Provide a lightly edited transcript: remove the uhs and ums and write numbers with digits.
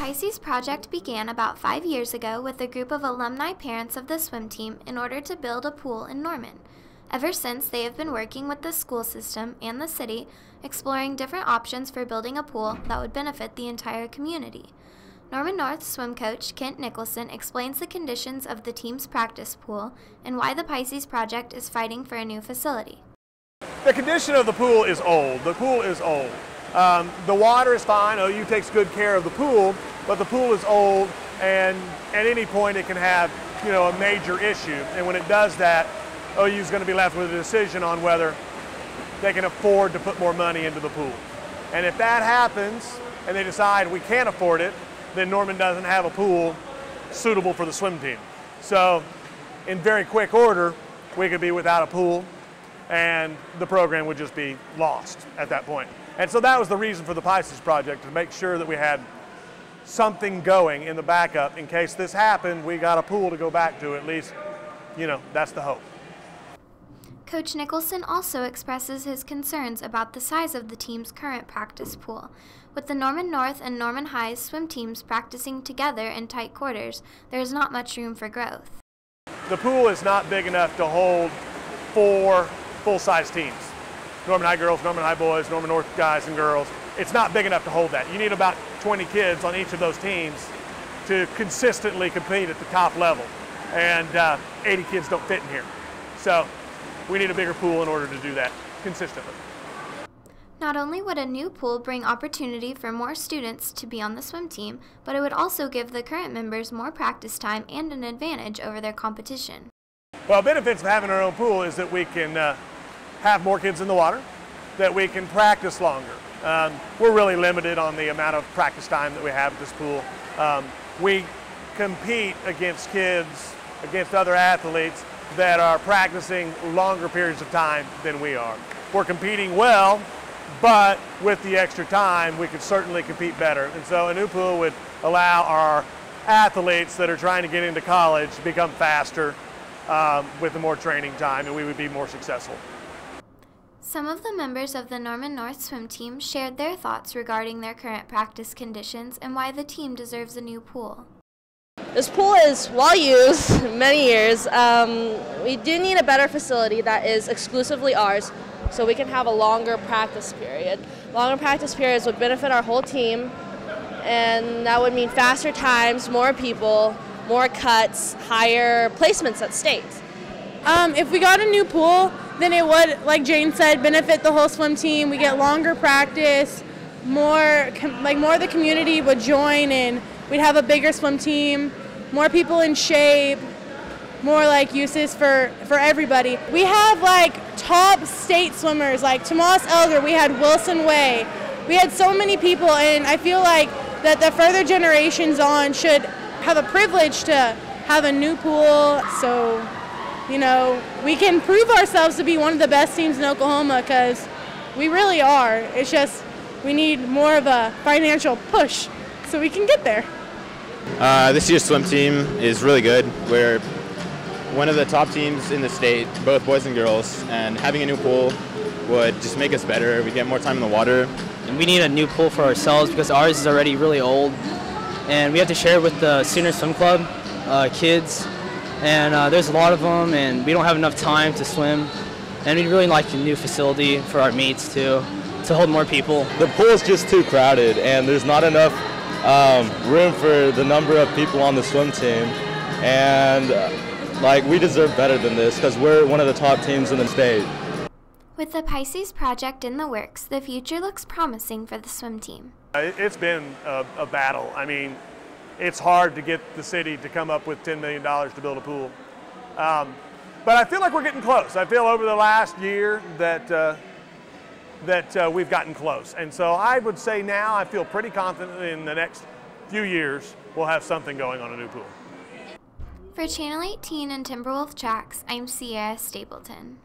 Pisces Project began about 5 years ago with a group of alumni parents of the swim team in order to build a pool in Norman. Ever since, they have been working with the school system and the city, exploring different options for building a pool that would benefit the entire community. Norman North swim coach Kent Nicholson explains the conditions of the team's practice pool and why the Pisces Project is fighting for a new facility. The condition of the pool is old. The pool is old. The water is fine. OU takes good care of the pool, but the pool is old, and at any point it can have, a major issue. And when it does that, OU is going to be left with a decision on whether they can afford to put more money into the pool. And if that happens, and they decide we can't afford it, then Norman doesn't have a pool suitable for the swim team. So, in very quick order, we could be without a pool, and the program would just be lost at that point. And so that was the reason for the Pisces Project, to make sure that we had something going in the backup. In case this happened, we got a pool to go back to at least, that's the hope. Coach Nicholson also expresses his concerns about the size of the team's current practice pool. With the Norman North and Norman High's swim teams practicing together in tight quarters, there is not much room for growth. The pool is not big enough to hold 4 full-size teams. Norman High girls, Norman High boys, Norman North guys and girls. It's not big enough to hold that. You need about 20 kids on each of those teams to consistently compete at the top level. And 80 kids don't fit in here. So we need a bigger pool in order to do that consistently. Not only would a new pool bring opportunity for more students to be on the swim team, but it would also give the current members more practice time and an advantage over their competition. Well, benefits of having our own pool is that we can have more kids in the water, that we can practice longer. We're really limited on the amount of practice time that we have at this pool. We compete against kids, against other athletes that are practicing longer periods of time than we are. We're competing well, but with the extra time, we could certainly compete better. And so a new pool would allow our athletes that are trying to get into college to become faster with the more training time, and we would be more successful. Some of the members of the Norman North swim team shared their thoughts regarding their current practice conditions and why the team deserves a new pool. This pool is well used, many years. We do need a better facility that is exclusively ours so we can have a longer practice period. Longer practice periods would benefit our whole team, and that would mean faster times, more people, more cuts, higher placements at states. If we got a new pool, then it would, like Jane said, benefit the whole swim team. We get longer practice, more of the community would join, and we'd have a bigger swim team, more people in shape, more uses for everybody. We have top state swimmers like Tomas Elger, we had Wilson Way. We had so many people, and I feel like that the further generations on should have a privilege to have a new pool, so we can prove ourselves to be one of the best teams in Oklahoma, because we really are. It's just we need more of a financial push so we can get there. This year's swim team is really good. We're one of the top teams in the state, both boys and girls, and having a new pool would just make us better. We get more time in the water. And we need a new pool for ourselves because ours is already really old, and we have to share it with the senior swim club kids. And there's a lot of them, and we don't have enough time to swim. And we'd really like a new facility for our meets to hold more people. The pool is just too crowded, and there's not enough room for the number of people on the swim team. And we deserve better than this because we're one of the top teams in the state. With the Pisces Project in the works, the future looks promising for the swim team. It's been a battle. I mean, it's hard to get the city to come up with $10 million to build a pool. But I feel like we're getting close. I feel over the last year that we've gotten close. And so I would say now I feel pretty confident in the next few years we'll have something going on a new pool. For Channel 18 and Timberwolf Tracks, I'm Sierra Stapleton.